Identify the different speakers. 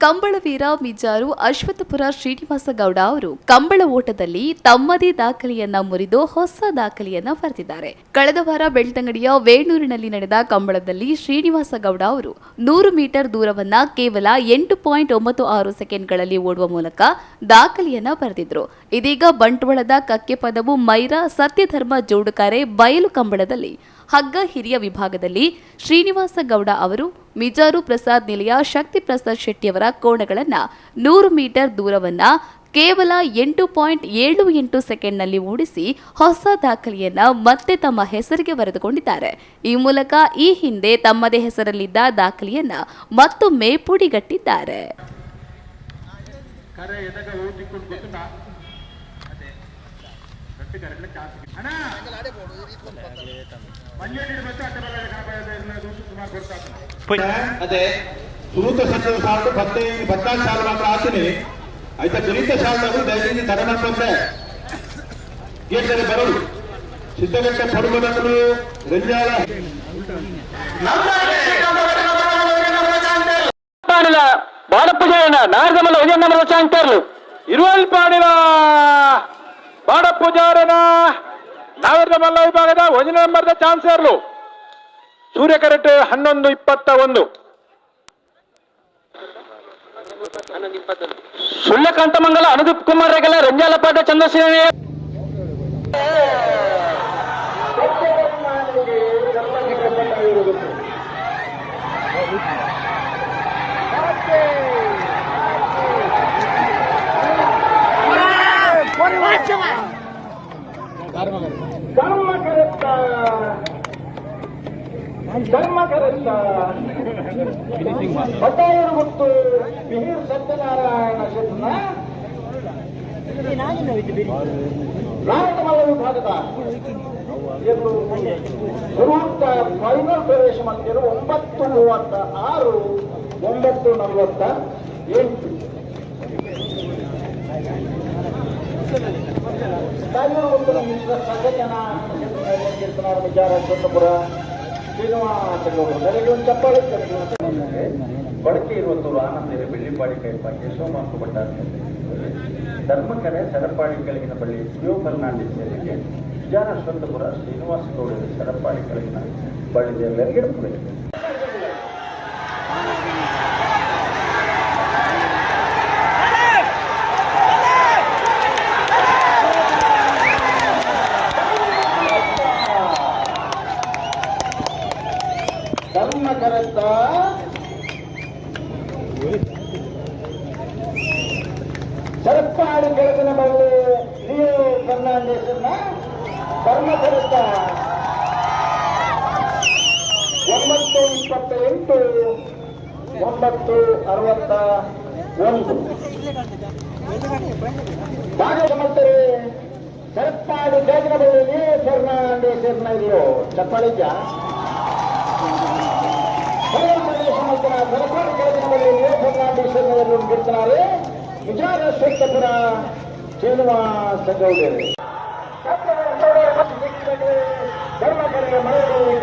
Speaker 1: ಕಂಬಳವೀರ ಮಿಜಾರು ಅಶ್ವತ್ಥಪುರ ಶ್ರೀನಿವಾಸ ಗೌಡ ಅವರು ಕಂಬಳ ಓಟದಲ್ಲಿ ತಮ್ಮದೇ ದಾಖಲೆಯನ್ನ ಮುರಿದು ಹೊಸ ದಾಖಲೆಯನ್ನ ಬರೆದಿದ್ದಾರೆ. ಕಳೆದ ವಾರ ಬೆಳ್ತಂಗಡಿಯ ವೇಣೂರಿನಲ್ಲಿ ನಡೆದ ಕಂಬಳದಲ್ಲಿ ಶ್ರೀನಿವಾಸ ಗೌಡ ಅವರು 100 ಮೀಟರ್ ದೂರವನ್ನ ಕೇವಲ 8.96 ಸೆಕೆಂಡ್ಗಳಲ್ಲಿ ಓಡುವ ಮೂಲಕ ದಾಖಲೆಯನ್ನ ಬರೆದಿದ್ರು. ಇದೀಗ ಬಂಟ್ವಾಳದ ಕಕ್ಕೆ ಪದವು ಮೈರಾ ಸತ್ಯಧರ್ಮ ಜೋಡುಕಾರೆ ಬಯಲು ಕಂಬಳದಲ್ಲಿ ಹಗ್ಗ ಹಿರಿಯ ವಿಭಾಗದಲ್ಲಿ ಶ್ರೀನಿವಾಸ ಗೌಡ ಅವರು ಮಿಜಾರು ಪ್ರಸಾದ್ ನಿಲಯ ಶಕ್ತಿ ಪ್ರಸಾದ್ ಶೆಟ್ಟಿಯವರ ಕೋಣಗಳನ್ನ 100 ಮೀಟರ್ ದೂರವನ್ನ ಕೇವಲ 8.78 ಸೆಕೆಂಡ್ನಲ್ಲಿ ಓಡಿಸಿ ಹೊಸ ದಾಖಲೆಯನ್ನ ಮತ್ತೆ ತಮ್ಮ ಹೆಸರಿಗೆ ಬರೆದುಕೊಂಡಿದ್ದಾರೆ. ಈ ಮೂಲಕ ಈ ಹಿಂದೆ ತಮ್ಮದೇ ಹೆಸರಲ್ಲಿದ್ದ ದಾಖಲೆಯನ್ನ ಮತ್ತೊಮ್ಮೆ ಪುಡಿಗಟ್ಟಿದ್ದಾರೆ.
Speaker 2: ಅದೇ ಸುನೂತ ಸಂಘದ ಸಾಲು 14 ಸಾಲು ಮಾತ್ರ ಆತನೆ ಆಯ್ತಾ ಗಣಿತ ಸಾಲು ದಯವಿಟ್ಟು ತಡಮಾಡ್ಕೊಂಡ್ರೆ ಗೇಟ್ನಲ್ಲಿ ಬರೋದು ಸಿದ್ಧಗಟ್ಟೆ ಪಡುಮನಗಳು ರಂಜಾಳ
Speaker 3: ಬಾಡಪೂಜಾರನ ನಾರದಮಲ್ಲ ಉಜಯನಮರ ಚಾಂಕರ್ಲು ಇರುವಲ್ ಪಾಡಿನ ಬಾಡಪೂಜಾರನ ನಾಗರಮಲ್ಲ ವಿಭಾಗದ 1 ನಂಬರ್ದ ಚಾನ್ಸರ್ಲು ಸೂರ್ಯ ಕರೆಕ್ಟ್ 11:21 ಸುಳ್ಯಕಾಂತಮಂಗಲ ಅನುದೀಪ್ ಕುಮಾರ್ ರೆಗಲ ರಂಜಾಲಪಾಟ ಚಂದ್ರಸೇನೆ
Speaker 2: ಧರ್ಮಕರಸ್ಥ ಬಟಾಯರು ಮತ್ತು ಬಿಹಿರ್ ಸತ್ಯನಾರಾಯಣ ಶೆಟ್ನ ನಾರದಮಲ್ಲ ವಿಭಾಗದ ಎಂದು ಗುರುವಂತ ಫೈನಲ್ ಪ್ರವೇಶ ಮಾಡಿದರು. 9:36 9:48 ತಾಯಿಯರು ಮತ್ತು ಮಿಶ್ರ ಸಂಘಟನ ಕೀರ್ತನಾರ ವಿಚಾರ ಅಶ್ವತ್ಥಪುರ ಶ್ರೀನಿವಾಸ ಗೌಡರಿಗೆ ಒಂದು ಚಪ್ಪಾಳೆ ಬಳಕೆ ಇರುವಂತವರು ಆನಂದ ಬೆಳ್ಳಿಪಾಡಿ ಕೈಪ ಕೇಶವಮಾರ್ಕು ಭಟ್ಟಾರ ಧರ್ಮಕರೆ ಸಡಪಾಡಿ ಕೆಳಗಿನ ಬಳ್ಳಿ ಪಿಯೋ ಫರ್ನಾಂಡಿಸ್ ಸೇರಿಗೆ ವಿಚಾರ ಅಶ್ವತ್ಥಪುರ ಶ್ರೀನಿವಾಸ ಗೌಡರಿಗೆ ಸಡಪಾಡಿ ಕೆಳಗಿನ ಬಳ್ಳಿ ಎಲ್ಲರಿಗೂ ಪಡೆಯಿದೆ. ಧರ್ಮಕರಸ್ಥ ಸರಪಾಡಿ ಕೆಳಗಿನ ಬಳ್ಳಿ ಲಿಯೋ ಫರ್ನಾಂಡಿಸ್ನ ಧರ್ಮಕರಸ್ಥ 9:28 9:61 ಭಾಗಮಂತರಿ ಸರಪಾಡಿ ಕೆಳಗಿನ ಬಳ್ಳಿ ಲಿಯೋ ಫರ್ನಾಂಡಿಸ್ನ ಇದೆಯೋ ಚಪ್ಪಾಳಿಜ ಸರಪಾಡಿ ಕೆಳಗಿನ ಬಳ್ಳಿ ಲಿಯೋ ಫರ್ನಾಂಡಿಸ್ನವರು ಗೆಲ್ತಾರೆ. ವಿಚಾರ ಅಶ್ವತ್ಥಪುರ ಶ್ರೀನಿವಾಸ ಗೌಡರು ಧರ್ಮಕರಿಗೆ ಮನೆಯಲ್ಲಿ